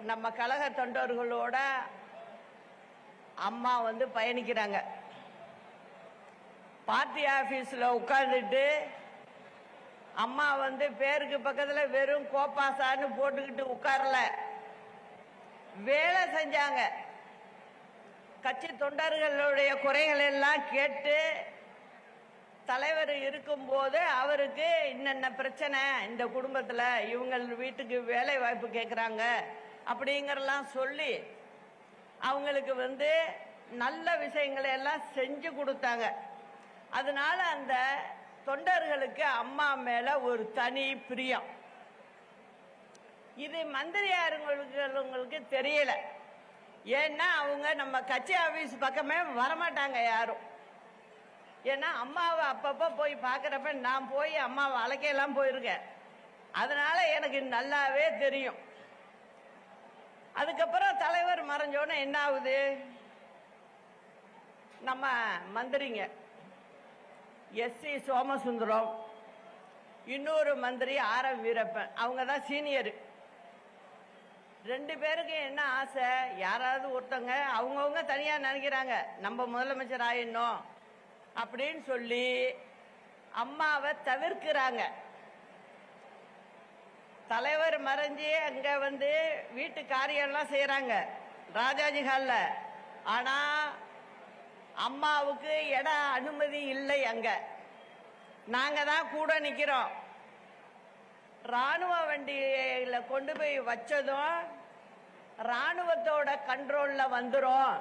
நம்ம கழக தொண்டர்களோட அம்மா வந்து பயணிக்கிறாங்க. பார்ட்டி ஆபீஸ்ல உட்கார்ந்துட்டு அம்மா வந்து பேருக்கு பக்கத்துல வெறும் கோப்பாசான்னு போட்டுக்கிட்டு உட்காரல, வேலை செஞ்சாங்க. கட்சி தொண்டர்களுடைய குறைகள் எல்லாம் கேட்டு தலைவர் இருக்கும்போது அவருக்கு இன்னென்ன பிரச்சனை இந்த குடும்பத்தில், இவங்க வீட்டுக்கு வேலை வாய்ப்பு கேட்குறாங்க அப்படிங்கறதெல்லாம் சொல்லி அவங்களுக்கு வந்து நல்ல விஷயங்களை எல்லாம் செஞ்சு கொடுத்தாங்க. அதனால அந்த தொண்டர்களுக்கு அம்மா மேல ஒரு தனி பிரியம். இது மந்திரியாருங்களுக்கு தெரியல. ஏன்னா அவங்க நம்ம கட்சி ஆபீஸ் பக்கமே வரமாட்டாங்க யாரும். ஏன்னா அம்மாவை அப்பப்போ போய் பார்க்குறப்ப நான் போய் அம்மாவை அழைக்கலாம் போயிருக்கேன். அதனால எனக்கு நல்லாவே தெரியும். அதுக்கப்புறம் தலைவர் மறைஞ்சோன்னு என்ன ஆகுது, நம்ம மந்திரிங்க எஸ்.சி. சோமசுந்தரம், இன்னொரு மந்திரி ஆர்.எம். வீரப்பன், அவங்க தான் சீனியர். ரெண்டு பேருக்கு என்ன ஆசை, யாராவது ஒருத்தங்க அவங்கவுங்க தனியா நினைக்கிறாங்க நம்ம முதலமைச்சர் ஆயிடணும் அப்படின்னு சொல்லி அம்மாவை தவிர்க்கிறாங்க. தலைவர் மறைஞ்சி அங்க வந்து வீட்டு காரியம்லாம் செய்யறாங்க ராஜாஜி ஹால்ல. ஆனா அம்மாவுக்கு இட அனுமதி இல்லை. அங்க நாங்க தான் கூட நிக்கிறோம். ராணுவ வண்டியில கொண்டு போய் வச்சதும் ராணுவத்தோட கண்ட்ரோல்ல வந்துரும்,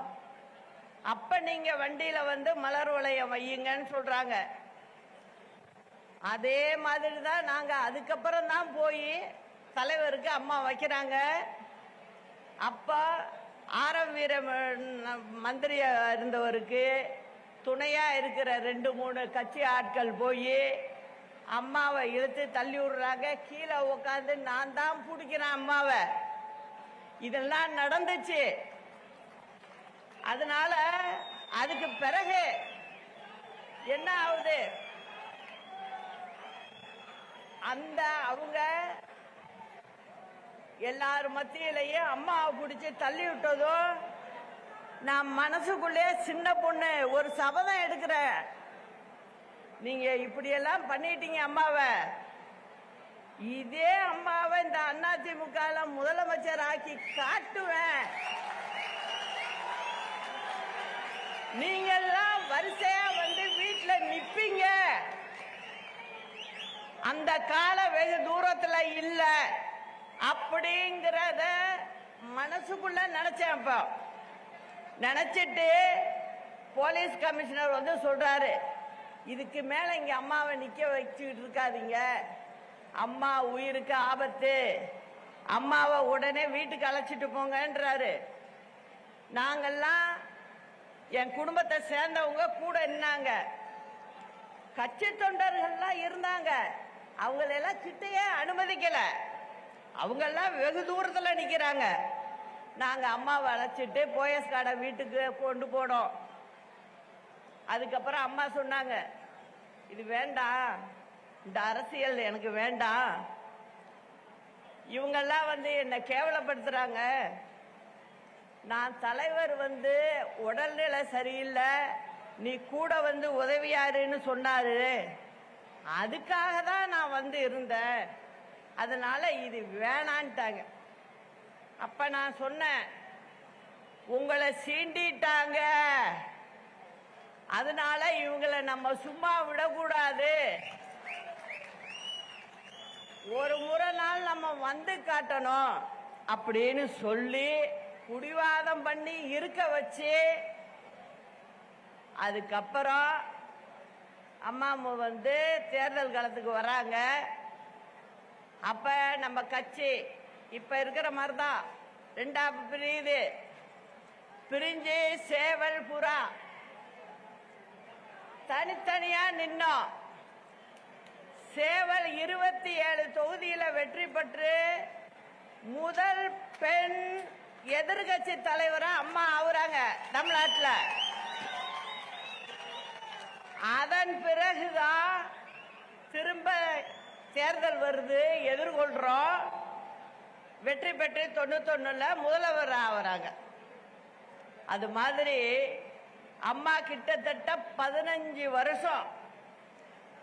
அப்ப நீங்க வண்டியில வந்து மலர் வளையம் வையுங்கன்னு சொல்றாங்க. அதே மாதிரி தான் நாங்க அதுக்கப்புறம் தான் போய் தலைவருக்கு அம்மா வைக்கிறாங்க. அப்ப ஆர்.எம். வீரமன் மந்திரியா இருந்தவருக்கு துணையா இருக்கிற 2-3 கட்சி ஆட்கள் போய் அம்மாவை இழுத்து தள்ளி விடுறாங்க. கீழே உட்காந்து நான் தான் பிடிக்கிறேன் அம்மாவை. இதெல்லாம் நடந்துச்சு. அதனால அதுக்கு பிறகு என்ன ஆகுது, அந்த அவங்க எல்லாரும் மத்தியிலேயே அம்மாவை பிடிச்சி தள்ளி விட்டதும் நான் மனசுக்குள்ளே சின்ன பொண்ணு ஒரு சபதம் எடுக்கிறேன், நீங்க இப்படியெல்லாம் பண்ணிட்டீங்க அம்மாவை, இதே அம்மாவை இந்த அதிமுக முதலமைச்சர் ஆக்கி காட்டுவேன். நீங்கெல்லாம் வரிசையா வந்து வீட்டுல நிப்பீங்க. அந்த கால வெகு தூரத்துல இல்ல அப்படிங்கறத மனசுக்குள்ள நினைச்சேன். அப்ப நினைச்சிட்டு போலீஸ் கமிஷனர் வந்து சொல்றாரு, இதுக்கு மேல இங்க அம்மாவை நிக்க வச்சுட்டு இருக்காதீங்க, அம்மா உயிருக்கு ஆபத்து, அம்மாவை உடனே வீட்டுக்கு அழைச்சிட்டு போங்கன்றாரு. நாங்கெல்லாம் என் குடும்பத்தை சேர்ந்தவங்க கூட இருந்தாங்க, கட்சி தொண்டர்கள்லாம் இருந்தாங்க. அவங்களெல்லாம் கிட்டையே அனுமதிக்கல, அவங்கெல்லாம் வெகு தூரத்துல நிக்கிறாங்க. நாங்க அம்மாவை அழைச்சிட்டு போயஸ் கார்டை வீட்டுக்கு கொண்டு போனோம். அதுக்கப்புறம் அம்மா சொன்னாங்க, இது வேண்டாம், இந்த அரசியல் எனக்கு வேண்டாம், இவங்கெல்லாம் வந்து என்னை கேவலப்படுத்துறாங்க, நான் தலைவர் வந்து உடல்நிலை சரியில்லை, நீ கூட வந்து உதவியாருன்னு சொன்னாரு, அதுக்காக தான் நான் வந்து இருந்தேன், அதனால இது வேணான்ட்டாங்க. அப்ப நான் சொன்னேன், உங்களை சீண்டிட்டாங்க, அதனால இவங்களை நம்ம சும்மா விடக்கூடாது, ஒரு முறை நாள் நம்ம வந்து காட்டணும் அப்படின்னு சொல்லி குடிவாதம் பண்ணி இருக்க வச்சு, அதுக்கப்புறம் அம்மா வந்து தேர்தல் காலத்துக்கு வராங்க. அப்ப நம்ம கட்சி இப்ப இருக்கிற மாதிரிதான் ரெண்டா பிரியுது, பிரிஞ்சு சேவல் புறா தனித்தனியா நின்னோம். சேவல் 27 தொகுதியில வெற்றி பெற்று முதல் பெண் எதிர்கட்சி தலைவரா அம்மா ஆகுறாங்க தமிழ்நாட்டில். அதன் பிறகுதான் திரும்ப தேர்தல் வருது, எதிர்கொள்றோம். வெற்றி பெற்று 91ல முதல்வர் ஆகிறாங்க. அது மாதிரி அம்மா கிட்டத்தட்ட 15 வருஷம்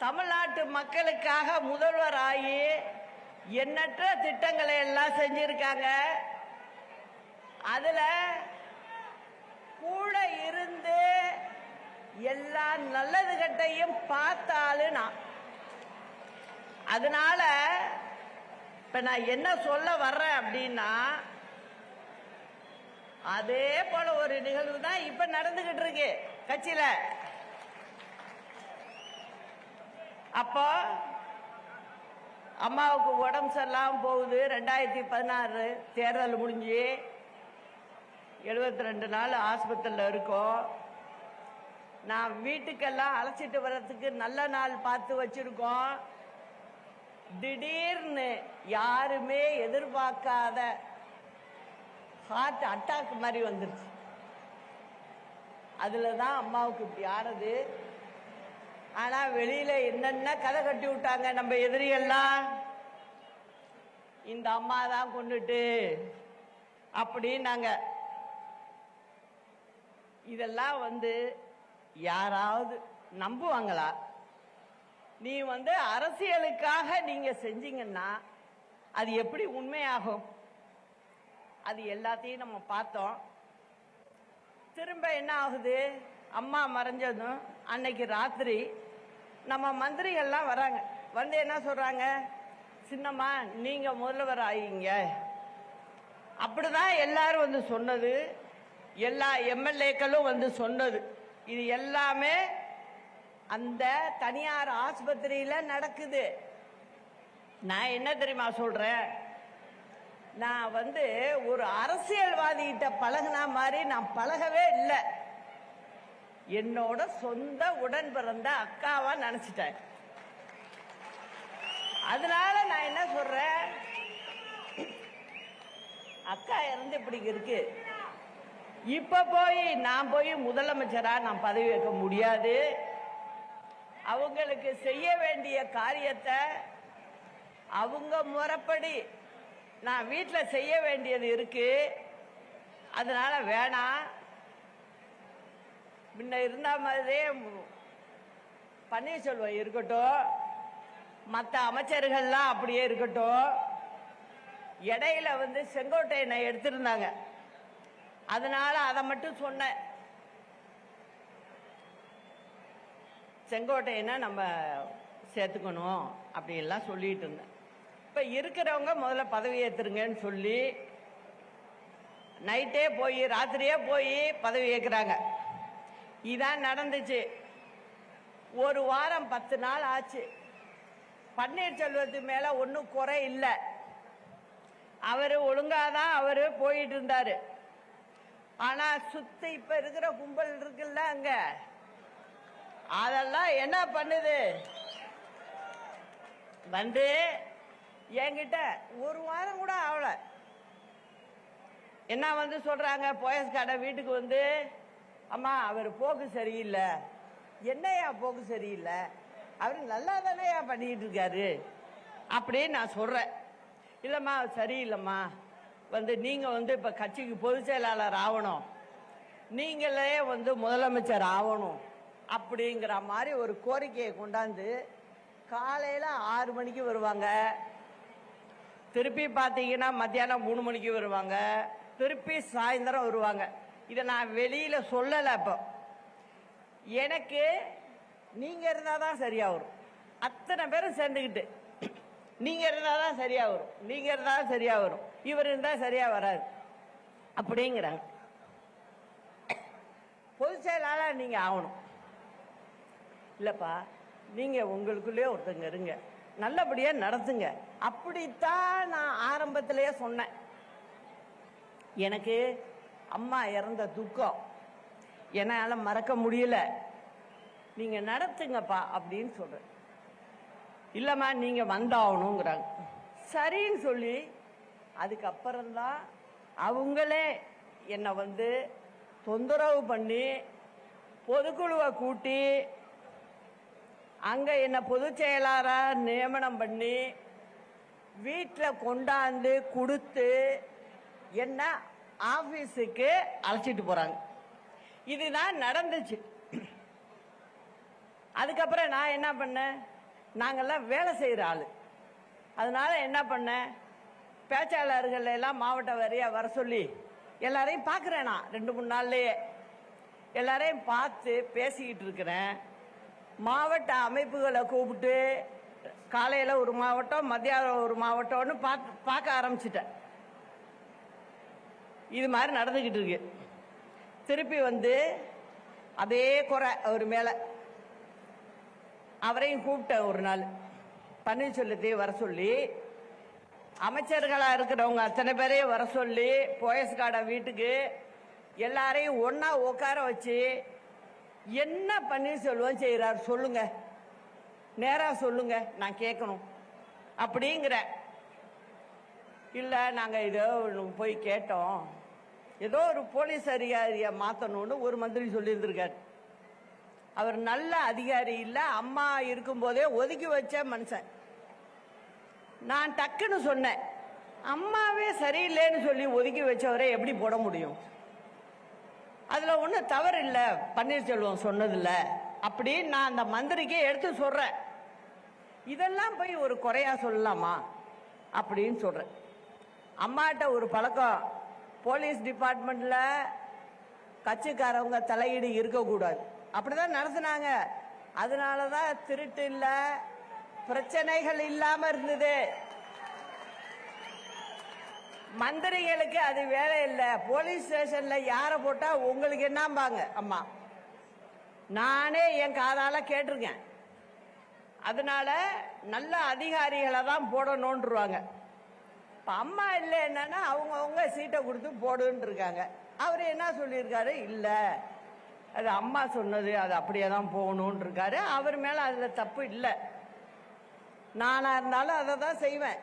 தமிழ்நாட்டு மக்களுக்காக முதல்வர் ஆகி எண்ணற்ற திட்டங்களை எல்லாம் செஞ்சிருக்காங்க. அதுல கூட இருந்து எல்லா நல்லது கட்டையும் பார்த்தாலும் நான். அதனால இப்ப நான் என்ன சொல்ல வர்றேன் அப்படின்னா, அதே போல ஒரு நிகழ்வு தான் இப்ப நடந்துகிட்டு இருக்கு கட்சியில. அப்போ அம்மாவுக்கு உடம்பு சரியில்லாம போகுது. 2016 தேர்தல் முடிஞ்சு 72 நாள் ஆஸ்பத்திரியில் இருக்கோம். நான் வீட்டுக்கெல்லாம் அழைச்சிட்டு வர்றதுக்கு நல்ல நாள் பார்த்து வச்சிருக்கோம். திடீர்னு யாருமே எதிர்பார்க்காத ஹார்ட் அட்டாக் மாதிரி வந்துருச்சு. அதுலதான் அம்மாவுக்கு இப்படி ஆனது. ஆனா வெளியில என்னென்ன கதை கட்டி விட்டாங்க நம்ம எதிரியெல்லாம், இந்த அம்மா தான் கொண்டுட்டு அப்படின்னாங்க. இதெல்லாம் யாராவது நம்புவாங்களா? நீ அரசியலுக்காக நீங்க செஞ்சீங்கன்னா அது எப்படி உண்மையாகும்? அது எல்லாத்தையும் நம்ம பார்த்தோம். திரும்ப என்ன ஆகுது? அம்மா மறைஞ்சதும் அன்னைக்கு ராத்திரி நம்ம மந்திரிகள்லாம் வராங்க. என்ன சொல்றாங்க? சின்னம்மா நீங்க முதல்வர் ஆயிங்க. அப்படிதான் எல்லாரும் சொன்னது. எல்லா எம்எல்ஏக்களும் சொன்னது. இது எல்லாமே அந்த தனியார் ஆஸ்பத்திரியில நடக்குது. நான் என்ன தெரியுமா சொல்றேன்? நான் ஒரு அரசியல்வாதி கிட்ட பழகின மாதிரி நான் பழகவே இல்லை. என்னோட சொந்த உடன் பிறந்த அக்காவா நினைச்சிட்டேன். அதனால நான் என்ன சொல்றேன், அக்கா இறந்து இப்படி இருக்கு. இப்ப நான் போய் முதலமைச்சரா நான் பதவி வைக்க முடியாது. அவங்களுக்கு செய்ய வேண்டிய காரியத்தை அவங்க முறைப்படி நான் வீட்டில் செய்ய வேண்டியது இருக்கு. அதனால வேணாம். முன்ன இருந்த மாதிரியே பன்னீர்செல்வம் இருக்கட்டும், மற்ற அமைச்சர்கள்லாம் அப்படியே இருக்கட்டும். இடையில செங்கோட்டையனை எடுத்திருந்தாங்க. அதனால அதை மட்டும் சொன்னேன். செங்கோட்டையனை நம்ம சேர்த்துக்கணும் அப்படின்லாம் சொல்லிட்டு இருந்தேன். இப்ப இருக்கிறவங்க முதல்ல பதவி ஏத்துருங்கன்னு சொல்லி நைட்டே போய் ராத்திரியே போய் பதவி ஏற்கிறாங்க. இதான் நடந்துச்சு. ஒரு வாரம் 10 நாள் ஆச்சு. பன்னீர்செல்வத்து மேல ஒன்னும் குறை இல்லை. அவரு ஒழுங்காதான் அவரு போயிட்டு இருந்தாரு. ஆனா சுத்தி இப்ப இருக்கிற கும்பல் இருக்குல்ல, அங்க அதெல்லாம் என்ன பண்ணுது? என்கிட்ட ஒரு வாரம் கூட ஆகல. என்ன சொல்றாங்க? போயஸ் கடை வீட்டுக்கு அம்மா அவர் போக்கு சரியில்லை. என்னையா போக்கு சரியில்லை? அவர் நல்லா தானேயா பண்ணிட்டு இருக்காரு அப்படின்னு நான் சொல்றேன். இல்லம்மா சரியில்லைம்மா, நீங்க இப்ப கட்சிக்கு பொதுச் செயலாளர் ஆகணும், நீங்களே முதலமைச்சர் ஆகணும் அப்படிங்கிற மாதிரி ஒரு கோரிக்கையை கொண்டாந்து காலையில 6 மணிக்கு வருவாங்க. திருப்பி பாத்தீங்கன்னா மத்தியானம் 3 மணிக்கு வருவாங்க. திருப்பி சாயந்தரம் வருவாங்க. இதை நான் வெளியில சொல்லல. இப்போ எனக்கு நீங்க இருந்தாதான் சரியா வரும். அத்தனை பேரும் சேர்ந்துக்கிட்டு நீங்க இருந்தாதான் சரியா வரும், நீங்க இருந்தாதான் சரியா வரும், இவர் இருந்தா சரியா வராது அப்படிங்கிறாங்க. பொதுச் செயலாளர் நீங்க ஆகணும். இல்லப்பா, நீங்க உங்களுக்குள்ளே ஒருத்தங்க இருங்க, நல்லபடியா நடத்துங்க. அப்படித்தான் நான் ஆரம்பத்திலேயே சொன்னேன். எனக்கு அம்மா இறந்த துக்கம் என்னால மறக்க முடியல. நீங்க நடத்துங்கப்பா அப்படின்னு சொல்றேன். இல்லம்மா நீங்க வந்தாகணுங்கிறாங்க. சரின்னு சொல்லி அதுக்கப்புறம்தான் அவங்களே என்னை தொந்தரவு பண்ணி பொதுக்குழுவை கூட்டி அங்க என்ன பொதுச் செயலாளரா நியமனம் பண்ணி வீட்டில் கொண்டாந்து கொடுத்து என்ன ஆபீஸுக்கு அழைச்சிட்டு போறாங்க. இதுதான் நடந்துச்சு. அதுக்கப்புறம் நான் என்ன பண்ணேன், நாங்கெல்லாம் வேலை செய்யற ஆளு, அதனால என்ன பண்ணேன், பேச்சாளர்கள் எல்லாம் மாவட்ட வாரியா வர சொல்லி எல்லாரையும் பார்க்கிறேன். நான் 2-3 நாள்லயே எல்லாரையும் பார்த்து பேசிக்கிட்டு இருக்கிறேன். மாவட்ட அமைப்புகளை கூப்பிட்டு காலையில ஒரு மாவட்டம், மத்தியானம் ஒரு மாவட்டம்னு பார்க்க ஆரம்பிச்சிட்டேன். இது மாதிரி நடந்துகிட்டு இருக்கு. திருப்பி வந்து அதே குறை அவர் மேல, அவரையும் கூப்பிட்டேன் ஒரு நாள். பன்னீர்செல்வத்தையும் வர சொல்லி, அமைச்சர்களா இருக்கிறவங்க அத்தனை பேரையும் வர சொல்லி, போயஸ்கார்ட வீட்டுக்கு எல்லாரையும் ஒன்னா உட்கார வச்சு, என்ன பன்னீர்செல்வம் செய்யறாரு சொல்லுங்க, நேரா சொல்லுங்க, நான் கேட்கணும் அப்படிங்கிற. இல்ல நாங்க இதோ போய் கேட்டோம், ஏதோ ஒரு போலீஸ் அதிகாரியை மாத்தணும்னு ஒரு மந்திரி சொல்லி இருந்திருக்காரு. அவர் நல்ல அதிகாரி இல்ல, அம்மா இருக்கும் போதே ஒதுக்கி வச்ச மனுஷன். நான் டக்குன்னு சொன்னேன், அம்மாவே சரியில்லைன்னு சொல்லி ஒதுக்கி வச்சவரை எப்படி போட முடியும்? அதுல ஒன்றும் தவறு இல்லை பன்னீர்செல்வம் சொன்னதில்ல அப்படின்னு நான் அந்த மந்திரிக்கே எடுத்து சொல்றேன். இதெல்லாம் போய் ஒரு குறையா சொல்லலாமா அப்படின்னு சொல்றேன். அம்மாட்ட ஒரு பழக்கம், போலீஸ் டிபார்ட்மெண்ட்ல கட்சிக்காரவங்க தலையீடு இருக்கக்கூடாது, அப்படிதான் நடத்தினாங்க. அதனாலதான் திருட்டு இல்ல, பிரச்சனைகள் இல்லாம இருந்தது. மந்திரிகளுக்கு அது வேலை இல்லை. போலீஸ் ஸ்டேஷன்ல யார போட்டா உங்களுக்கு என்னம்பாங்க அம்மா, நானே என் காதால கேட்டிருக்கேன். அதனால நல்ல அதிகாரிகளை தான் போடணும்ன்றாங்க. இப்ப அம்மா இல்லை என்னன்னா அவங்க சீட்டை கொடுத்து போடுன்னு இருக்காங்க. அவர் என்ன சொல்லியிருக்காரு, இல்ல அது அம்மா சொன்னது, அது அப்படியே தான் போகணும்னு இருக்காரு. அவர் மேல அதுல தப்பு இல்லை. நானா இருந்தாலும் அதை தான் செய்வேன்.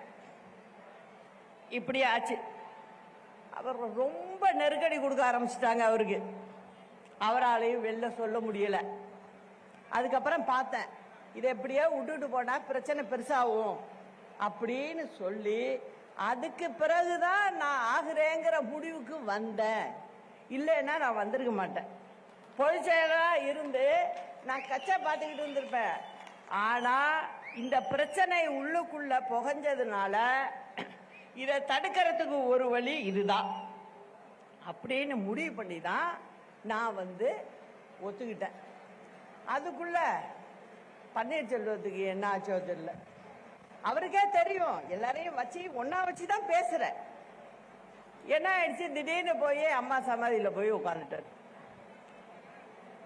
இப்படி ஆச்சு. அவர் ரொம்ப நெருக்கடி கொடுக்க ஆரம்பிச்சிட்டாங்க அவருக்கு. அவராலையும் வெளில சொல்ல முடியல. அதுக்கப்புறம் பார்த்தேன், இதை எப்படியோ விட்டுட்டு போனா பிரச்சனை பெருசாகும் அப்படின்னு சொல்லி, அதுக்கு பிறகுதான் நான் ஆகுறேங்கிற முடிவுக்கு வந்தேன். இல்லைன்னா நான் வந்திருக்க மாட்டேன். பொதுச் செயலரா இருந்து நான் கச்சா பார்த்துக்கிட்டு இருந்திருப்பேன். ஆனா இந்த பிரச்சனை உள்ளுக்குள்ள புகஞ்சதுனால இதை தடுக்கிறதுக்கு ஒரு வழி இதுதான் அப்படின்னு முடிவு பண்ணி தான் நான் வந்து ஒத்துக்கிட்டேன். அதுக்குள்ள பன்னீர்செல்வத்துக்கு என்ன ஆச்சோ தெரியல. அவருக்கே தெரியும், எல்லாரையும் வச்சு ஒன்னா வச்சுதான் பேசுறேன். என்ன ஆயிடுச்சு, திடீர்னு போய் அம்மா சமாதியில போய் உட்காந்துட்டாரு.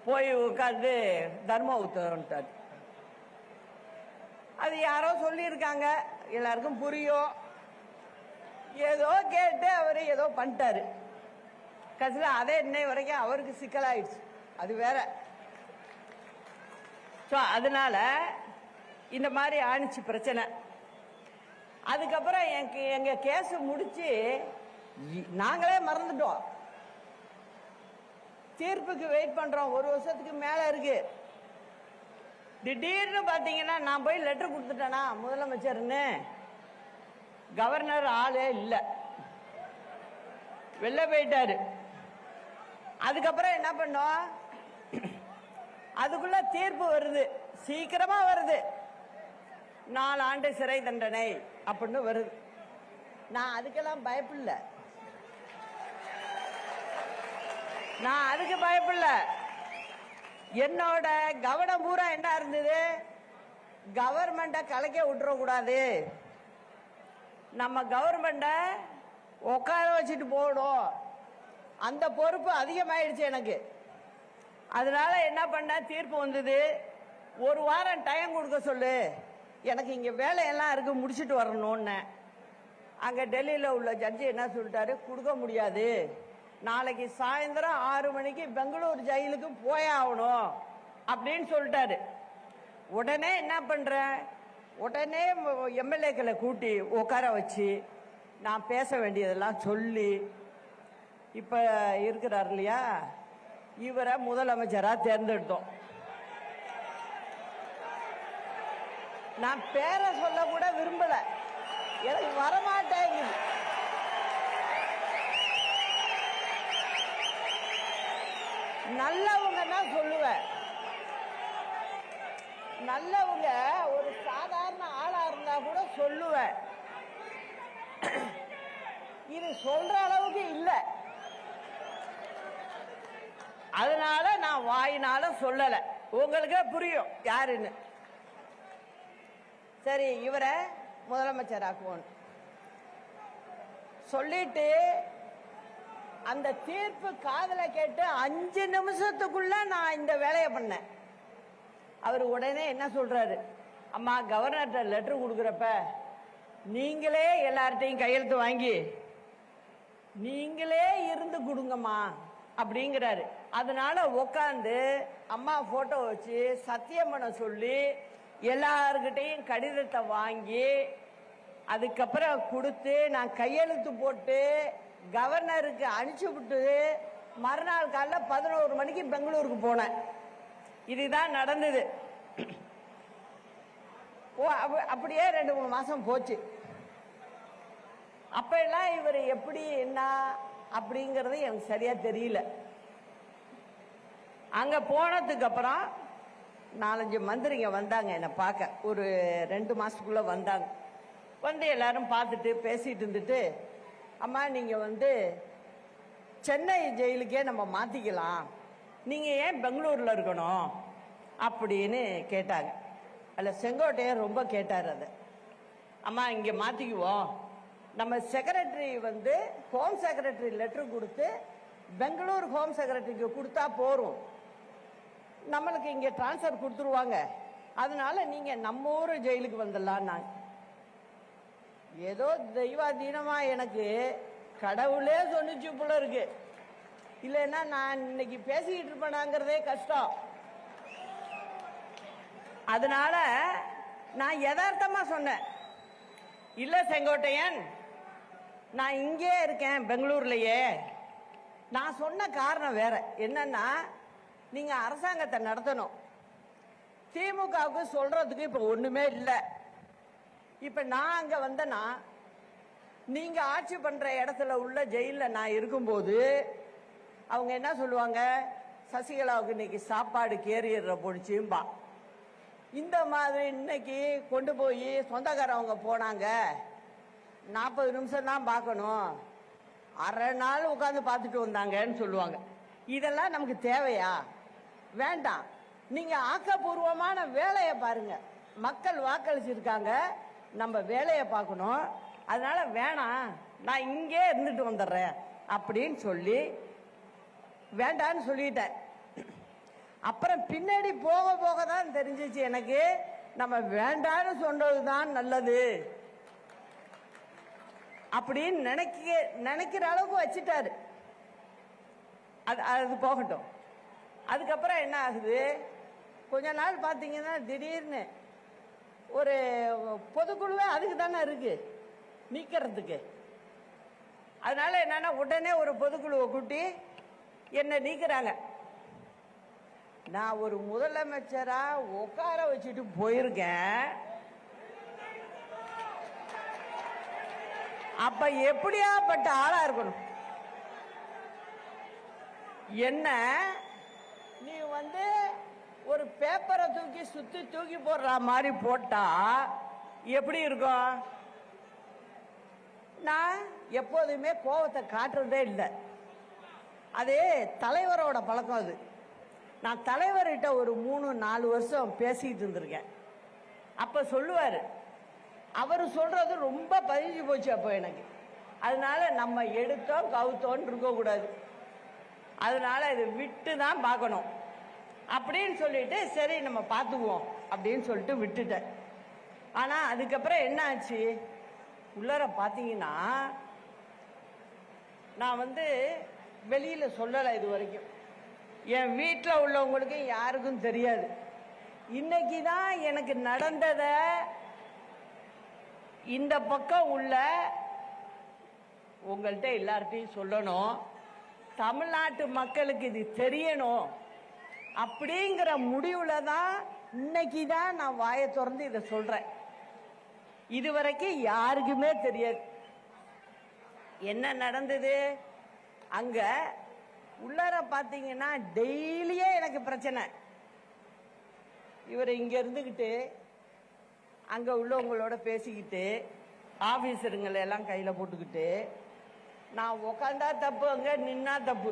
போய் உட்காந்து தர்ம உத்தரவுட்டார். அது யாரோ சொல்லியிருக்காங்க, எல்லாருக்கும் புரியும். ஏதோ கேட்டு அவரு ஏதோ பண்ணிட்டாரு. கடைசியில் அதே இன்னை வரைக்கும் அவருக்கு சிக்கலாயிடுச்சு. அது வேற. அதனால இந்த மாதிரி ஆணிச்சு பிரச்சனை. அதுக்கப்புறம் எங்க கேஸ் முடிச்சு நாங்களே மறந்துட்டோம். தீர்ப்புக்கு வெயிட் பண்றோம். 1 வருஷத்துக்கு மேல இருக்கு. திடீர்னு பாத்தீங்கன்னா நான் போய் லெட்டர் கொடுத்துட்டேனா முதலமைச்சர்னு, கவர்னர் ஆளே இல்ல, வெளில போயிட்டாரு. அதுக்கப்புறம் என்ன பண்ணோம், அதுக்குள்ள தீர்ப்பு வருது, சீக்கிரமா வருது, 4 ஆண்டு சிறை தண்டனை அப்படின்னு வருது. நான் அதுக்கெல்லாம் பயப்படல. நான் அதுக்கு பயப்படல. என்னோட கவனம் பூரா என்ன இருந்தது, கவர்மெண்ட கலைக்க விட்டுற கூடாது, நம்ம கவர்மெண்ட உட்கார வச்சுட்டு போகணும். அந்த பொறுப்பு அதிகமாயிடுச்சு எனக்கு. அதனால என்ன பண்ண, தீர்ப்பு வந்தது, 1 வாரம் டைம் கொடுக்க சொல்லு, எனக்கு இங்க வேலையெல்லாம் இருக்கு, முடிச்சுட்டு வரணும்னு. அங்க டெல்லியில உள்ள ஜட்ஜி என்ன சொல்லிட்டாரு, கொடுக்க முடியாது, நாளைக்கு சாயந்தரம் 6 மணிக்கு பெங்களூர் ஜெயிலுக்கு போயாகணும் அப்படின்னு சொல்லிட்டாரு. உடனே என்ன பண்ற, உடனே எம்எல்ஏக்களை கூட்டி உட்கார வச்சு நான் பேச வேண்டியதெல்லாம் சொல்லி, இப்ப இருக்கிறார் இல்லையா, இவரை முதலமைச்சரா தேர்ந்தெடுத்தோம். நான் பேரை சொல்ல கூட விரும்பல. எனக்கு வரமாட்டேங்குது. நல்லவங்கன்னா சொல்லுவேன், நல்லவங்க ஒரு சாதாரண ஆளா இருந்தா கூட சொல்லுவேன். இது சொல்ற அளவுக்கு இல்ல, அதனால நான் வாயினால சொல்லல. உங்களுக்கே புரியும் யாருன்னு. சரி, இவரை முதலமைச்சர் ஆக்குவோம் சொல்லிட்டு அந்த தீர்ப்பு காதல கேட்டு 5 நிமிஷத்துக்குள்ள நான் இந்த வேலையை பண்ணேன். அவர் உடனே என்ன சொல்றாரு, அம்மா கவர்னர்கிட்ட லெட்டர் கொடுக்குறப்ப நீங்களே எல்லார்ட்டையும் கையெழுத்து வாங்கி நீங்களே இருந்து கொடுங்கம்மா அப்படிங்கிறாரு. அதனால உட்காந்து அம்மா போட்டோ வச்சு சத்தியம் பண்ண சொல்லி எல்லார்கிட்டையும் கடிதத்தை வாங்கி அதுக்கப்புறம் கொடுத்து நான் கையெழுத்து போட்டு கவர்னருக்கு அனுப்பிச்சு விட்டு மறுநாள் காலைல 11 மணிக்கு பெங்களூருக்கு போனேன். இதுதான் நடந்தது. அப்படியே 2-3 மாசம் போச்சு. அப்ப எல்லாம் இவர் எப்படி என்ன அப்படிங்கறது எனக்கு சரியா தெரியல. அங்க போனதுக்கு அப்புறம் 4-5 மந்திரிங்க வந்தாங்க என்ன பார்க்க. ஒரு 2 மாசத்துக்குள்ள வந்தாங்க. வந்து எல்லாரும் பார்த்துட்டு பேசிட்டு இருந்துட்டு, அம்மா நீங்க வந்து சென்னை ஜெயிலுக்கே நம்ம மாத்திக்கலாம், நீங்க ஏன் பெங்களூர்ல இருக்கணும் அப்படின்னு கேட்டாங்க. அல்ல செங்கோட்டையர் ரொம்ப கேட்டார் அதை. அம்மா இங்க மாத்திக்குவோம், நம்ம செக்ரட்டரி வந்து ஹோம் செக்ரட்டரி லெட்டர் கொடுத்து பெங்களூர் ஹோம் செக்ரட்டரிக்கு கொடுத்தா போறோம், நம்மளுக்கு இங்க டிரான்ஸ்பர் கொடுத்துருவாங்க, அதனால நீங்க நம்ம ஊர் ஜெயிலுக்கு வந்துடலாம். நான் ஏதோ தெய்வாதீனமா எனக்கு கடவுளே சொன்னிச்சு போல இருக்கு, இல்லைன்னா நான் இன்னைக்கு பேசிக்கிட்டு இருப்பேனாங்கிறதே கஷ்டம். அதனால நான் யதார்த்தமா சொன்னேன், இல்ல செங்கோட்டையன் நான் இங்கே இருக்கேன் பெங்களூர்லயே. நான் சொன்ன காரணம் வேற என்னன்னா, நீங்க அரசாங்கத்தை நடத்தணும், திமுகவுக்கு சொல்றதுக்கு இப்ப ஒண்ணுமே இல்லை. இப்ப நான் அங்க வந்தேன்னா நீங்க ஆட்சி பண்ற இடத்துல உள்ள ஜெயில நான் இருக்கும்போது அவங்க என்ன சொல்லுவாங்க, சசிகலாவுக்கு இன்னைக்கு சாப்பாடு கேரியர்ல போடுச்சும்பா. இந்த மாதிரி இன்னைக்கு கொண்டு போய் சொந்தக்காரவங்க போனாங்க, 40 நிமிஷம் தான் பார்க்கணும், அரை நாள் உட்காந்து பார்த்துட்டு வந்தாங்கன்னு சொல்லுவாங்க. இதெல்லாம் நமக்கு தேவையா? வேண்டாம். நீங்க ஆக்கப்பூர்வமான வேலையை பாருங்க. மக்கள் வாக்களிச்சிருக்காங்க, நம்ம வேலையை பார்க்கணும். அதனால வேணாம், நான் இங்கே இருந்துட்டு வந்துடுறேன் அப்படின்னு சொல்லி வேண்டான்னு சொல்லிட்டேன். அப்புறம் பின்னாடி போக போக தான் தெரிஞ்சிச்சு எனக்கு, நம்ம வேண்டான்னு சொன்னதுதான் நல்லது அப்படின்னு நினைக்கிற அளவுக்கு வச்சுட்டாரு. அது போகட்டும். அதுக்கப்புறம் என்ன ஆகுது, கொஞ்ச நாள் பார்த்தீங்கன்னா திடீர்னு ஒரு பொதுக்குழுவே அதுக்கு தானே இருக்கு நீக்கிறதுக்கு. அதனால என்னன்னா உடனே ஒரு பொதுக்குழுவை கூட்டி என்ன நீக்கிறாங்க. நான் ஒரு முதலமைச்சரா உட்கார வச்சுட்டு போயிருக்கேன். அப்ப எப்படியாப்பட்ட ஆளா இருக்கணும்? என்ன நீ வந்து ஒரு பேப்பரை தூக்கி போடுற மாதிரி போட்டா எப்படி இருக்கும்? நான் எப்போதுமே கோபத்தை காட்டுறதே இல்லை, அது தலைவரோட பழக்கம். அது நான் தலைவர்கிட்ட ஒரு 3-4 வருஷம் பேசிட்டு இருந்திருக்கேன். அப்ப சொல்லுவாரு, அவரு சொல்றது ரொம்ப பதிஞ்சு போச்சு அப்போ எனக்கு. அதனால நம்ம எடுத்தோம் கவுத்தோன்னு இருக்க கூடாது, அதனால இதை விட்டு தான் பார்க்கணும் அப்படின்னு சொல்லிட்டு சரி நம்ம பார்த்துக்குவோம் அப்படின்னு சொல்லிட்டு விட்டுட்டேன். ஆனா அதுக்கப்புறம் என்ன ஆச்சு, உள்ளர பார்த்தீங்கன்னா நான் வந்து வெளியில சொல்லலை இது வரைக்கும், என் வீட்டில் உள்ளவங்களுக்கு யாருக்கும் தெரியாது. இன்னைக்கு தான் எனக்கு நடந்தத இந்த பக்கம் உள்ள உங்கள்கிட்ட எல்லார்ட்டையும் சொல்லணும், தமிழ்நாட்டு மக்களுக்கு இது தெரியணும் அப்படிங்கிற முடிவுல தான் இன்னைக்கு தான் நான் வாயை திறந்து இதை சொல்றேன். இதுவரைக்கும் யாருக்குமே தெரியாது என்ன நடந்தது. அங்க உள்ளார பாத்தீங்கன்னா டெய்லியே எனக்கு பிரச்சனை. இவர் இங்க இருந்துகிட்டு அங்க உள்ளவங்களோட பேசிக்கிட்டு ஆபீசருங்களை எல்லாம் கையில போட்டுக்கிட்டு நான் உக்காந்தா தப்பு, அங்க நின்னா தப்பு.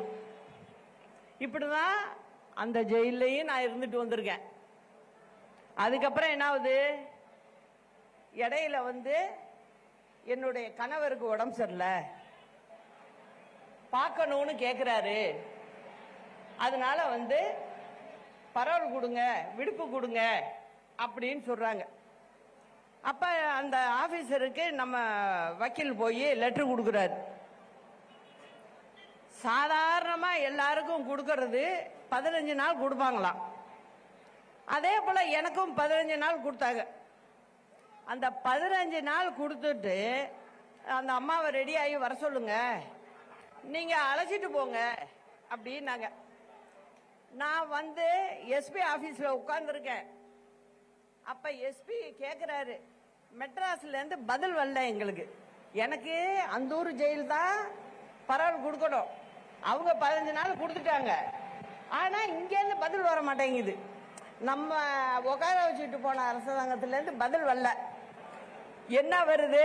இப்படிதான் அந்த ஜெயிலையும் நான் இருந்துட்டு வந்திருக்கேன். அதுக்கப்புறம் என்ன ஆகுது, இடையில என்னுடைய கணவருக்கு உடம்பு சரியில்லை, பார்க்கணும்னு கேட்கிறாரு. அதனால பரவல் கொடுங்க, விடுப்பு கொடுங்க அப்படின்னு சொல்றாங்க. அப்ப அந்த ஆபீசருக்கு நம்ம வக்கீல் போய் லெட்டர் கொடுக்கிறாரு. சாதாரணமா எல்லாருக்கும் கொடுக்கறது 15 நாள் கொடுப்பாங்களாம். அதே போல எனக்கும் 15 நாள் கொடுத்தாங்க. அந்த 15 நாள் கொடுத்துட்டு அந்த அம்மாவை ரெடி ஆகி வர சொல்லுங்க, நீங்க அழைச்சிட்டு போங்க அப்படின்னாங்க. நான் எஸ்பி ஆபீஸ்ல உட்கார்ந்துருக்கேன். அப்ப எஸ்பி கேக்குறாரு, மெட்ராஸ்ல இருந்து பதில் வரல எங்களுக்கு. எனக்கு அந்த ஊர் ஜெயில் தான் பரவல் கொடுக்கணும். அவங்க 15 நாள் கொடுத்துட்டாங்க. ஆனா இங்க இருந்து பதில் வர மாட்டேங்குது. நம்ம உட்கார வச்சுட்டு போன அரசாங்கத்துல இருந்து பதில் வரல. என்ன வருது,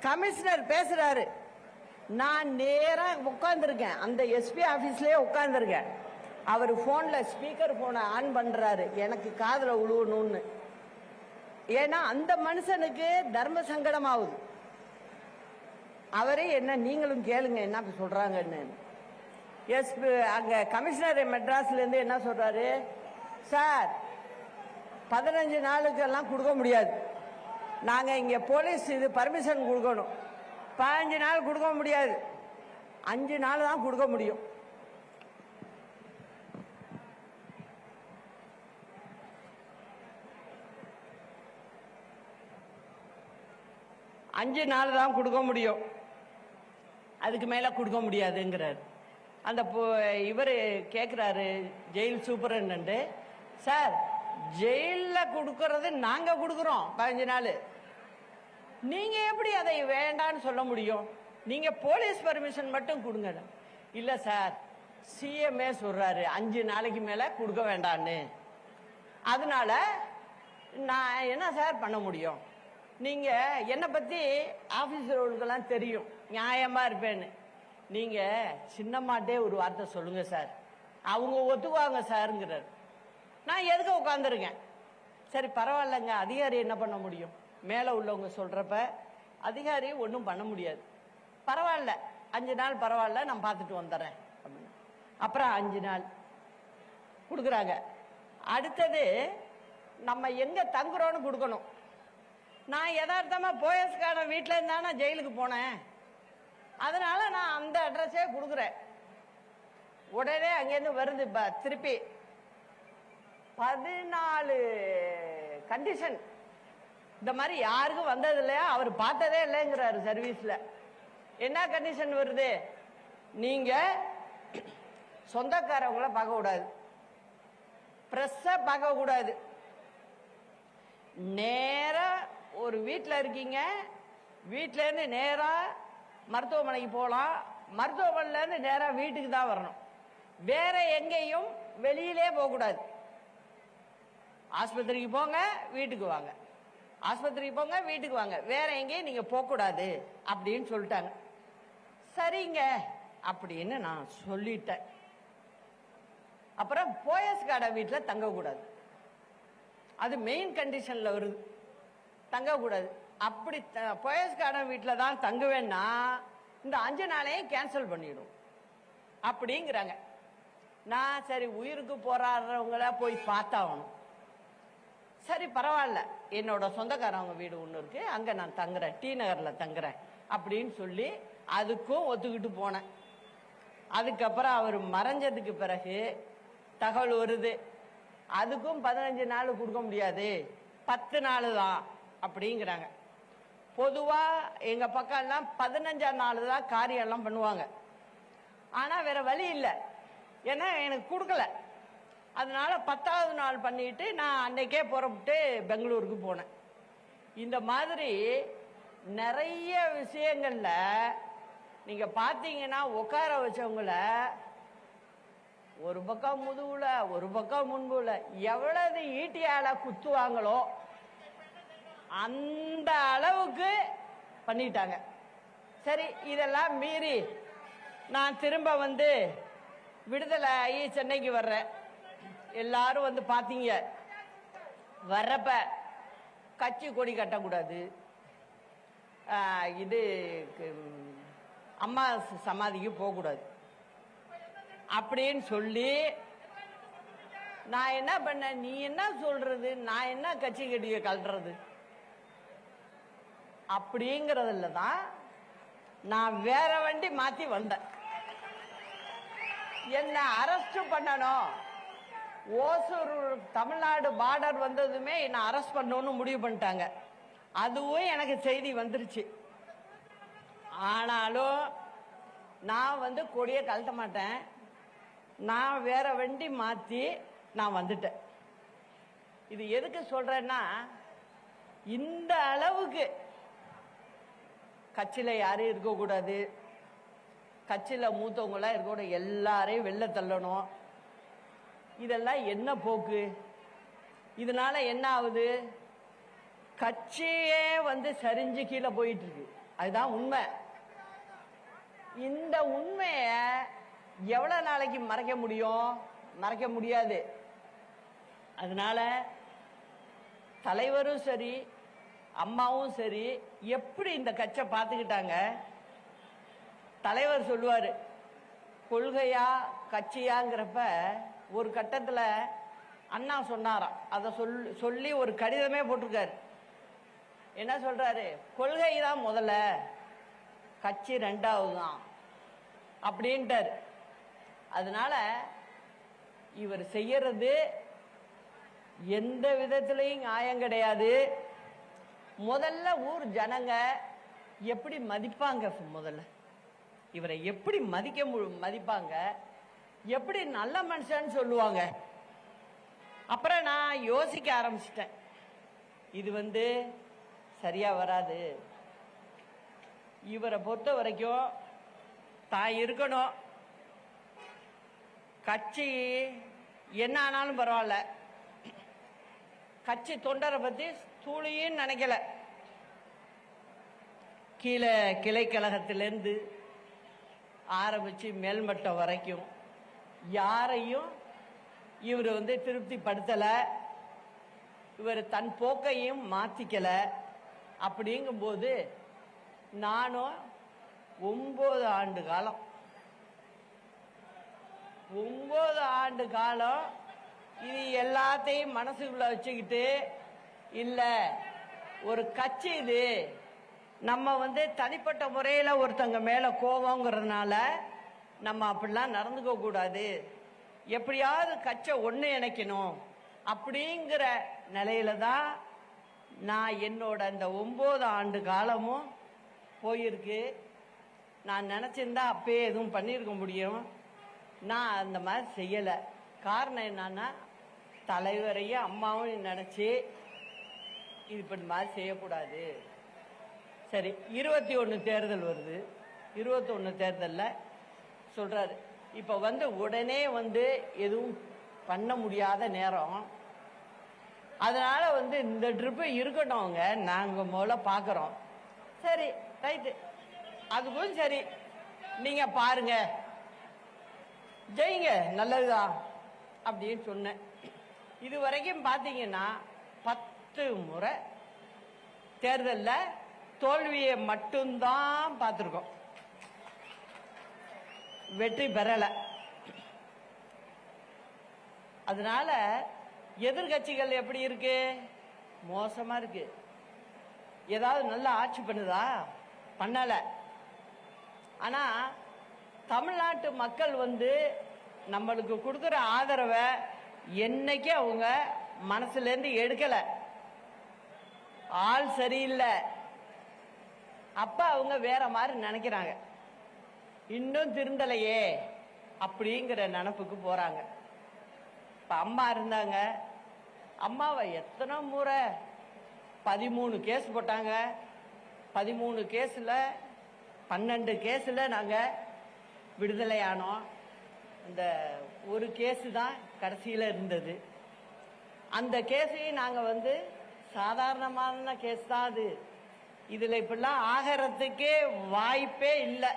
கமிஷனர் பேசுறாரு. நான் நேரா உட்கார்ந்துருக்கேன், அந்த எஸ்பி ஆபீஸ்லயே உட்கார்ந்துருக்கேன். அவர் போன்ல ஸ்பீக்கர் போனை ஆன் பண்றாரு, எனக்கு காதுல உழுவணும்னு. ஏன்னா அந்த மனுஷனுக்கு தர்ம சங்கடம் ஆகுது. அவரே என்ன நீங்களும் கேளுங்க என்ன சொல்றாங்கன்னு. எஸ்பி அங்க கமிஷனர் மெட்ராஸ்ல இருந்து என்ன சொல்றாரு, சார் 15 நாளுக்கு எல்லாம் கொடுக்க முடியாது, நாங்க இங்க போலீஸ் இது பர்மிஷன் கொடுக்கணும். 15 நாள் கொடுக்க முடியாது, 5 நாள் தான் கொடுக்க முடியும். அஞ்சு நாள் தான் கொடுக்க முடியும், அதுக்கு மேல கொடுக்க முடியாதுங்கிறார். அந்த இவர் கேட்கிறாரு ஜெயில் சூப்பரண்ட், சார் ஜெயில கொடுக்கறது நாங்க கொடுக்கறோம் 15 நாள், நீங்க எப்படி அதை வேண்டான்னு சொல்ல முடியும், நீங்க போலீஸ் பர்மிஷன் மட்டும் கொடுங்க. இல்ல சார், சிஎம்ஏ சொல்றாரு 5 நாளைக்கு மேல கொடுக்க வேண்டான்னு. அதனால நான் என்ன சார் பண்ண முடியும், நீங்க என்னை பத்தி ஆபீசர்களுக்கெல்லாம் தெரியும் நியாயமா இருப்பேன்னு, நீங்க சின்னம்மாட்டே ஒரு வார்த்தை சொல்லுங்க சார், அவங்க ஒத்துக்குவாங்க சார்ங்கிறார். நான் எதுக்கு உட்காந்துருக்கேன். சரி பரவாயில்லைங்க, அதிகாரி என்ன பண்ண முடியும், மேல உள்ளவங்க சொல்றப்ப அதிகாரி ஒன்றும் பண்ண முடியாது. பரவாயில்ல 5 நாள் பரவாயில்ல, நான் பார்த்துட்டு வந்துடுறேன் அப்படின்னு. அப்புறம் 5 நாள் கொடுக்குறாங்க. அடுத்தது நம்ம எங்க தங்குறோன்னு கொடுக்கணும். நான் யதார்த்தமா போயஸ்கான வீட்டில இருந்தானே ஜெயிலுக்கு போனேன், அதனால நான் அந்த அட்ரஸே கொடுக்குறேன். உடனே அங்கேருந்து வருது திருப்பி 14 கண்டிஷன். இந்த மாதிரி யாருக்கும் வந்தது இல்லையா, அவர் பார்த்ததே இல்லைங்கிறாரு சர்வீஸ்ல. என்ன கண்டிஷன் வருது, நீங்க சொந்தக்காரவங்களை பார்க்க கூடாது, பிரஸ்ஸ பார்க்க கூடாது, நேரா ஒரு வீட்டில் இருக்கீங்க, வீட்டில இருந்து நேரா மருத்துவமனைக்கு போகலாம், மருத்துவமனையில இருந்து நேரா வீட்டுக்கு தான் வரணும், வேற எங்கேயும் வெளியிலே போக கூடாது. ஆஸ்பத்திரிக்கு போங்க வீட்டுக்கு வாங்க, ஆஸ்பத்திரிக்கு போங்க வீட்டுக்கு வாங்க, வேற எங்கேயும் நீங்க போக கூடாது அப்படின்னு சொல்லிட்டாங்க. சரிங்க அப்படின்னு நான் சொல்லிட்டேன். அப்புறம் போயஸ்கார்ட வீட்டில் தங்கக்கூடாது, அது மெயின் கண்டிஷன்ல வருது, தங்கக்கூடாது. அப்படி போயஸ்கார்ட வீட்டில் தான் தங்குவேன்னா இந்த 5 நாளையும் கேன்சல் பண்ணிடும் அப்படிங்கிறாங்க. நான் சரி உயிருக்கு போராடுறவங்கள போய் பார்த்தாகணும். சரி பரவாயில்ல, என்னோட சொந்தக்காரவங்க வீடு ஒன்று இருக்கு, அங்க நான் தங்குறேன், டி நகர்ல தங்குறேன் அப்படின்னு சொல்லி அதுக்கும் ஒத்துக்கிட்டு போனேன். அதுக்கப்புறம் அவர் மறைஞ்சதுக்கு பிறகு தகவல் வருது, அதுக்கும் 15 நாள் கொடுக்க முடியாது, 10 நாள் தான் அப்படிங்கிறாங்க. பொதுவா எங்க பக்கம் எல்லாம் 15ஆம் நாள் தான் காரியம் எல்லாம் பண்ணுவாங்க. ஆனா வேற வழி இல்லை, ஏன்னா எனக்கு கொடுக்கல. அதனால 10ஆவது நாள் பண்ணிட்டு நான் அன்னைக்கே புறப்பட்டு பெங்களூருக்கு போனேன். இந்த மாதிரி நிறைய விஷயங்கள்ல நீங்க பாத்தீங்கன்னா உட்கார வச்சவங்கள ஒரு பக்கம் முதுகுல ஒரு பக்கம் முன்புல எவ்வளவு ஈட்டியால குத்துவாங்களோ அந்த அளவுக்கு பண்ணிட்டாங்க. சரி, இதெல்லாம் மீறி நான் திரும்ப வந்து விடுதலை ஆகி சென்னைக்கு வர்றேன். எல்லாரும் வந்து பாத்தீங்க, வர்றப்ப கட்சி கொடி கட்டக்கூடாது, இது அம்மா சமாதிக்கு போகக்கூடாது அப்படின்னு சொல்லி நான் என்ன பண்ணேன், நீ என்ன சொல்றது, நான் என்ன கட்சி கட்டிய கழட்டுறது அப்படிங்கறதுல தான் நான் வேற வண்டி மாத்தி வந்தேன். என்ன அரெஸ்ட் பண்ணணும், ஓசூர் தமிழ்நாடு பார்டர் வந்ததுமே என்ன அரெஸ்ட் பண்ணணும்னு முடிவு பண்ணிட்டாங்க. அதுவும் எனக்கு செய்தி வந்துருச்சு. ஆனாலும் நான் வந்து கொடியை கழட்ட மாட்டேன், நான் வேற வண்டி மாத்தி நான் வந்துட்டேன். இது எதுக்கு சொல்றேன்னா, இந்த அளவுக்கு கட்சியில யாரும் இருக்கக்கூடாது, கட்சியில மூத்தவங்களா இருக்கக்கூடாது, எல்லாரையும் வெளில தள்ளணும். இதெல்லாம் என்ன போக்கு? இதனால என்ன ஆகுது? கட்சியே வந்து சரிஞ்சு கீழே போயிட்டு இருக்கு. அதுதான் உண்மை. இந்த உண்மைய எவ்வளவு நாளைக்கு மறைக்க முடியும்? மறைக்க முடியாது. அதனால தலைவரும் சரி, அம்மாவும் சரி, எப்படி இந்த கட்சியை பார்த்துக்கிட்டாங்க? தலைவர் சொல்லுவாரு, கொள்கையா கட்சியாங்கிறப்ப ஒரு கட்டத்துல அண்ணா சொன்னாராம், அதை சொல்லி ஒரு கடிதமே போட்டிருக்காரு. என்ன சொல்றாரு? கொள்கை தான் முதல்ல, கட்சி ரெண்டாவது தான் அப்படின்ட்டாரு. அதனால இவர் செய்யறது எந்த விதத்திலையும் நியாயம் கிடையாது. முதல்ல ஊர் ஜனங்க எப்படி மதிப்பாங்க? முதல்ல இவரை எப்படி மதிப்பாங்க? எப்படி நல்ல மனுஷன்னு சொல்லுவாங்க? அப்புறம் நான் யோசிக்க ஆரம்பிச்சிட்டேன், இது வந்து சரியா வராது. இவரை பொறுத்த வரைக்கும் தான் இருக்கணும், கட்சி என்ன ஆனாலும் பரவாயில்ல, கட்சி தொண்டரை பத்தி தூளியும் நினைக்கல. கீழே கிளைக்கழகத்திலிருந்து ஆரம்பிச்சு மேல்மட்டம் வரைக்கும் யாரையும் இவர் வந்து திருப்திப்படுத்தல, இவர் தன் போக்கையும் மாத்திக்கல. அப்படிங்கும்போது நானும் 9 ஆண்டு காலம் 9 ஆண்டு காலம் இது எல்லாத்தையும் மனசுக்குள்ள வச்சுக்கிட்டு, இல்ல ஒரு கட்சி இது, நம்ம வந்து தனிப்பட்ட முறையில ஒருத்தங்க மேல கோபங்கிறதுனால நம்ம அப்படிலாம் நடந்துக்க கூடாது, எப்படியாவது கட்சி ஒண்ணு இணைக்கணும் அப்படிங்கிற நிலையில தான் நான் என்னோட அந்த 9 ஆண்டு காலமும் போயிருக்கு. நான் நினைச்சிருந்தா அப்பயே எதுவும் பண்ணியிருக்க முடியும். நான் அந்த மாதிரி செய்யல. காரணம் என்னன்னா, தலைவரையும் அம்மாவும் நினைச்சு இது இப்படி மாதிரி செய்யக்கூடாது. சரி, 21 தேர்தல் வருது. 21 தேர்தல்ல சொல்றாரு, இப்ப வந்து உடனே வந்து எதுவும் பண்ண முடியாத நேரம், அதனால வந்து இந்த ட்ரிப் இருக்கட்டவங்க நாங்க முதல்ல பாக்குறோம். சரி, ரைட்டு, அதுக்கும் சரி, நீங்க பாருங்க, ஜெயிங்க, நல்லதுதான் அப்படின்னு சொன்னேன். இது வரைக்கும் பாத்தீங்கன்னா 10 முறை தேர்தல்ல தோல்வியை மட்டும்தான் பார்த்திருக்கோம், வெற்றி பெறல. அதனால எதிர்கட்சிகள் எப்படி இருக்கு? மோசமா இருக்கு. ஏதாவது நல்ல ஆட்சி பண்ணுதா? பண்ணல. ஆனா தமிழ்நாட்டு மக்கள் வந்து நம்மளுக்கு கொடுக்கிற ஆதரவை என்னைக்கு அவங்க மனசுல இருந்து எடுக்கல. ஆள் சரியில்லை, அப்ப அவங்க வேற மாதிரி நினைக்கிறாங்க. இன்னும் திருந்தலையே அப்படிங்கிற நினைப்புக்கு போறாங்க. இப்ப அம்மா இருந்தாங்க, அம்மாவை எத்தனை முறை 13 கேஸ் போட்டாங்க. 13 கேஸில் 12 கேஸில் நாங்கள் விடுதலை ஆனோம். இந்த ஒரு கேஸு தான் கடைசியில் இருந்தது. அந்த கேஸையும் நாங்கள் சாதாரணமான கேஸ் தான் அது. இதில் இப்படிலாம் ஆகிறதுக்கே வாய்ப்பே இல்லை.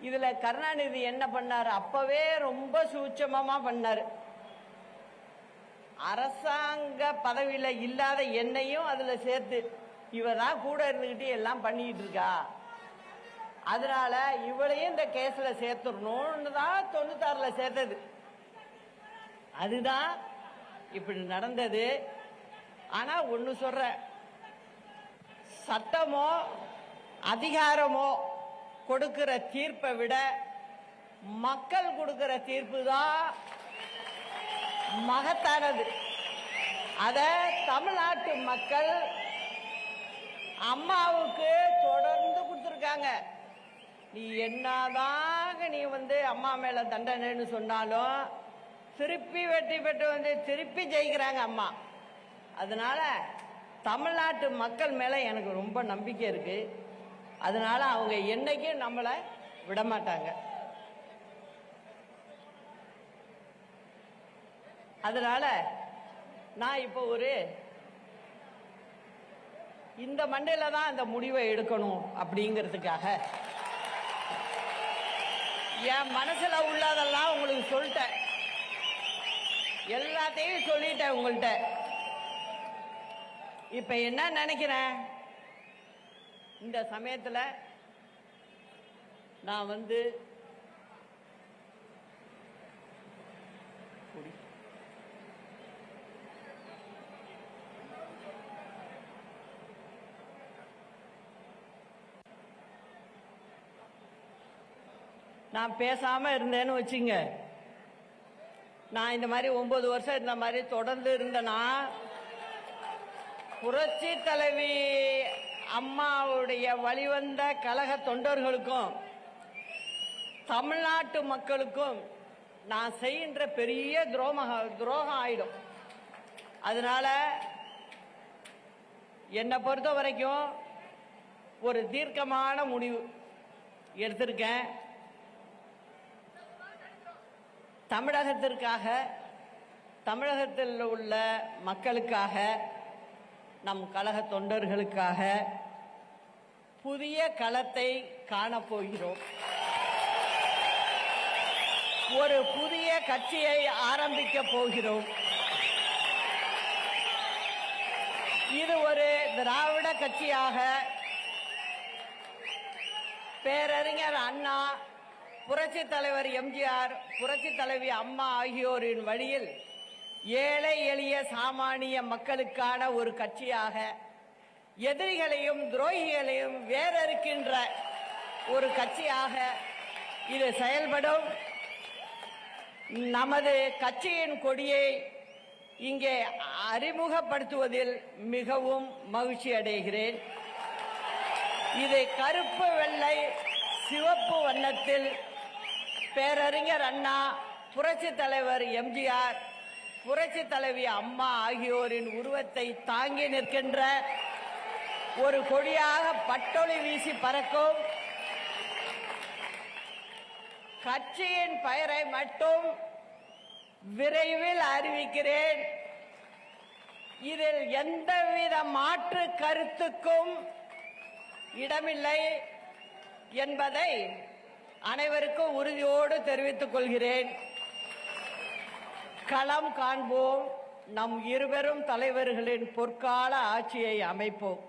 இதில் கருணாநிதி என்ன பண்ணார்? அப்பவே ரொம்ப சூட்சமமா பண்ணார். அரசாங்க பதவியில் இல்லாத என்னையும் அதில் சேர்த்து இவ தான் கூட இருந்துக்கிட்டு எல்லாம் பண்ணிக்கிட்டு இருக்கா, அதனால இவளையும் இந்த கேஸ்ல சேர்த்துடணும்னு தான் 96ல சேர்த்தது. அதுதான் இப்படி நடந்தது. ஆனா ஒன்னு சொல்ற, சட்டமோ அதிகாரமோ கொடுக்கிற தீர்ப்பை விட மக்கள் கொடுக்கிற தீர்ப்பு தான் மகத்தானது. அத தமிழ்நாட்டு மக்கள் அம்மாவுக்கு தொடர்ந்து கொடுத்துருக்காங்க. நீ என்னதான் நீ அம்மா மேல தண்டனைன்னு சொன்னாலும் திருப்பி வெற்றி பெற்று திருப்பி ஜெயிக்கிறாங்க அம்மா. அதனால தமிழ்நாட்டு மக்கள் மேல எனக்கு ரொம்ப நம்பிக்கை இருக்கு. அதனால அவங்க என்னைக்கும் நம்மளை விடமாட்டாங்க. அதனால நான் இப்போ இந்த மண்டையில தான் அந்த முடிவை எடுக்கணும் அப்படிங்கிறதுக்காக என் மனசுல உள்ளதெல்லாம் உங்களுக்கு சொல்லிட்டேன், எல்லாத்தையும் சொல்லிட்டேன் உங்கள்கிட்ட. இப்ப என்ன நினைக்கிறேன், இந்த சமயத்துல நான் நான் பேசாம இருந்தேன்னு வச்சுங்க, நான் இந்த மாதிரி 9 வருஷம் இந்த மாதிரி தொடர்ந்து இருந்தேன்னா புரட்சி தலைவி அம்மாவுடைய வழிவந்த கழக தொண்டர்களுக்கும் தமிழ்நாட்டு மக்களுக்கும் நான் செய்கின்ற பெரிய துரோகம் ஆயிடும். அதனால என்னை பொறுத்த வரைக்கும் ஒரு தீர்க்கமான முடிவு எடுத்திருக்கேன். தமிழகத்திற்காக, தமிழகத்தில் உள்ள மக்களுக்காக, நம் கழக தொண்டர்களுக்காக புதிய களத்தை காணப்போகிறோம். ஒரு புதிய கட்சியை ஆரம்பிக்க போகிறோம். இது ஒரு திராவிட கட்சியாக பேரறிஞர் அண்ணா, புரட்சி தலைவர் எம்ஜிஆர், புரட்சி தலைவி அம்மா ஆகியோரின் வழியில் ஏழை எளிய சாமானிய மக்களுக்கான ஒரு கட்சியாக, எதிரிகளையும் துரோகிகளையும் வேறறுக்கின்ற ஒரு கட்சியாக இது செயல்படும். நமது கட்சியின் கொடியை இங்கே அறிமுகப்படுத்துவதில் மிகவும் மகிழ்ச்சி அடைகிறேன். இது கருப்பு, வெள்ளை, சிவப்பு வண்ணத்தில் பேரறிஞர் அண்ணா, புரட்சி தலைவர் எம்ஜிஆர், புரட்சி தலைவி அம்மா ஆகியோரின் உருவத்தை தாங்கி நிற்கின்ற ஒரு கொடியாக பட்டொளி வீசி பறக்கும். கட்சியின் பெயரை மட்டும் விரைவில் அறிவிக்கிறேன். இதில் எந்தவித மாற்று கருத்துக்கும் இடமில்லை என்பதை அனைவருக்கும் உறுதியோடு தெரிவித்துக் கொள்கிறேன். களம் காண்போம், நம் இருவரும் தலைவர்களின் பொற்கால ஆட்சியை அமைப்போம்.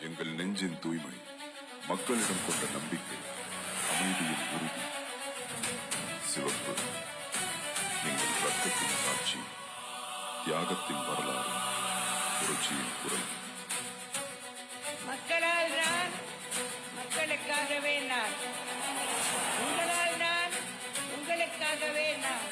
எங்கள் நெஞ்சின் தூய்மை, மக்களிடம் கொண்ட நம்பிக்கை, அமைதியின் உறுதி. சிவப்பு எங்கள் ரத்தத்தின் சாட்சி, தியாகத்தின் வரலாறு, புரட்சியின் குரல். மக்களால் நான், மக்களுக்காகவே நான். உங்களால் நான், உங்களுக்காகவே நான்.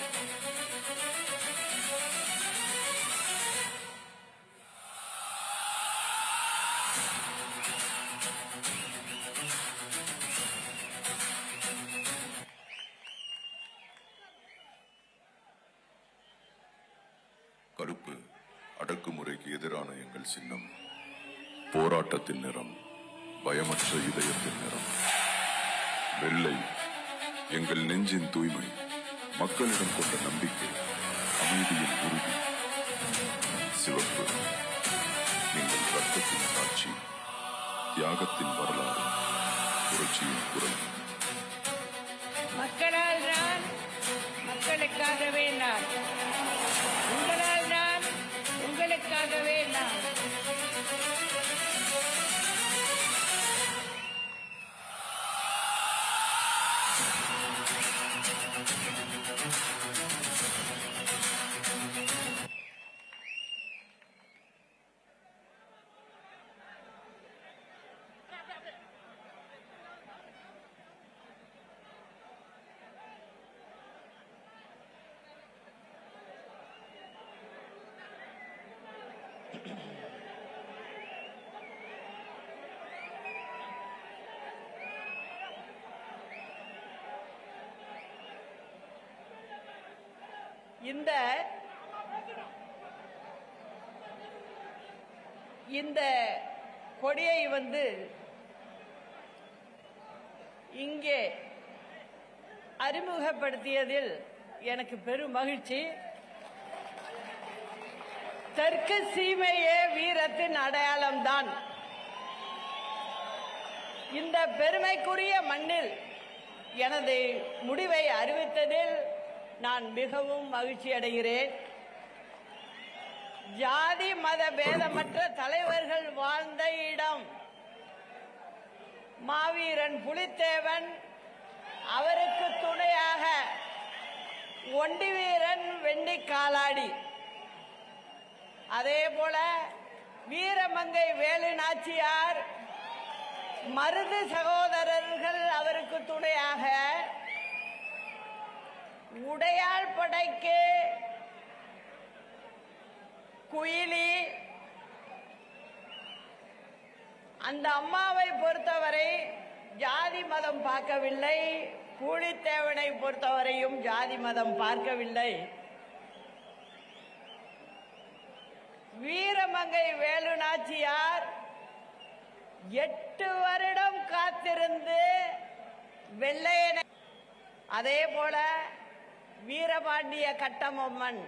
கருப்பு அடக்குமுறைக்கு எதிரான எங்கள் சின்னம். போராட்டத்தின் நிறம், பயமற்ற இதயத்தின் நிறம். வெள்ளை எங்கள் நெஞ்சின் தூய்மை, மக்களிடம் கொண்ட நம்பிக்கை, அமைதியின் உறுதி. சிவப்பு எங்கள் ரத்தத்தின் சாட்சி, தியாகத்தின் வரலாறு, புரட்சியின் குரல். மக்களால் நான், மக்களுக்காகவே நான். உங்களால் நான், உங்களுக்காகவே நான். இந்த கொடியை இங்கே அறிமுகப்படுத்தியதில் எனக்கு பெரும் மகிழ்ச்சி. தெற்கு சீமையே வீரத்தின் அடையாளம்தான். இந்த பெருமைக்குரிய மண்ணில் எனது முடிவை அறிவித்ததில் நான் மிகவும் மகிழ்ச்சி அடைகிறேன். ஜாதி மத பேதமற்ற தலைவர்கள் வாழ்ந்த இடம். மாவீரன் புலித்தேவன், அவருக்கு துணையாக ஒண்டி வீரன் வெண்ணி காலாடி, அதே போல வீரமங்கை வேலு நாச்சியார், மருது சகோதரர்கள் அவருக்கு துணையாக, உடையாள் படைக்கு குயிலி. அந்த அம்மாவை பொறுத்தவரை ஜாதி மதம் பார்க்கவில்லை, பூலித்தேவனை பொறுத்தவரையும் ஜாதி மதம் பார்க்கவில்லை. வீரமங்கை வேலு நாச்சியார் 8 வருடம் காத்திருந்து வெள்ளையனை, அதே போல வீரபாண்டிய கட்டபொம்மன்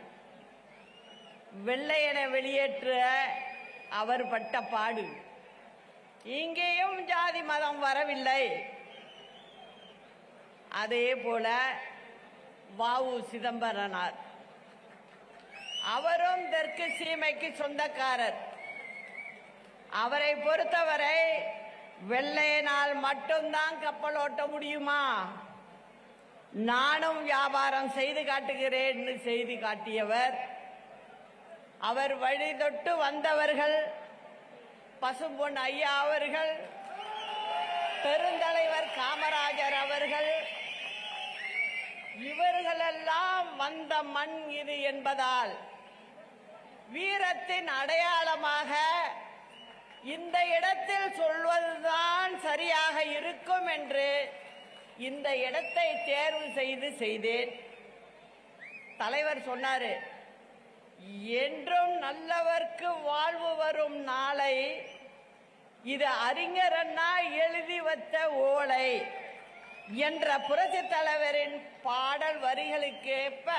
வெள்ளையனை வெளியேற்ற அவர் பட்ட பாடு. இங்கேயும் ஜாதி மதம் வரவில்லை. அதே போல வ.உ. சிதம்பரனார், அவரும் தெற்கு சீமைக்கு சொந்தக்காரர். அவரை பொறுத்தவரை வெள்ளையனால் மட்டும்தான் கப்பல் ஓட்ட முடியுமா, நானும் வியாபாரம் செய்து காட்டுகிறேன் செய்து காட்டியவர். அவர் வழி தொட்டு வந்தவர்கள் பசும்பொன் ஐயா அவர்கள், பெருந்தலைவர் காமராஜர் அவர்கள். இவர்களெல்லாம் வந்த மண் இது என்பதால் வீரத்தின் அடையாளமாக இந்த இடத்தில் சொல்வதுதான் சரியாக இருக்கும் என்று இந்த இடத்தை தேர்வு செய்தேன். தலைவர் சொன்னாரு, என்றும் நல்லவர்க்கு வாழ்வு வரும் நாளை, இது அறிஞர் அண்ணா எழுதி வைத்த ஓலை என்ற புரட்சி தலைவரின் பாடல் வரிகளுக்கேற்ப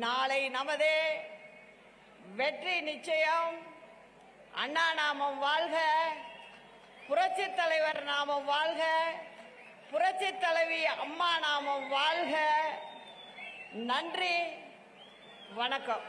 நாளை நமதே வெற்றி நிச்சயம். அண்ணா நாமம் வாழ்க, புரட்சி தலைவர் நாமம் வாழ்க, புரட்சி தலைவி அம்மா நாமம் வாழ்க. நன்றி, வணக்கம்.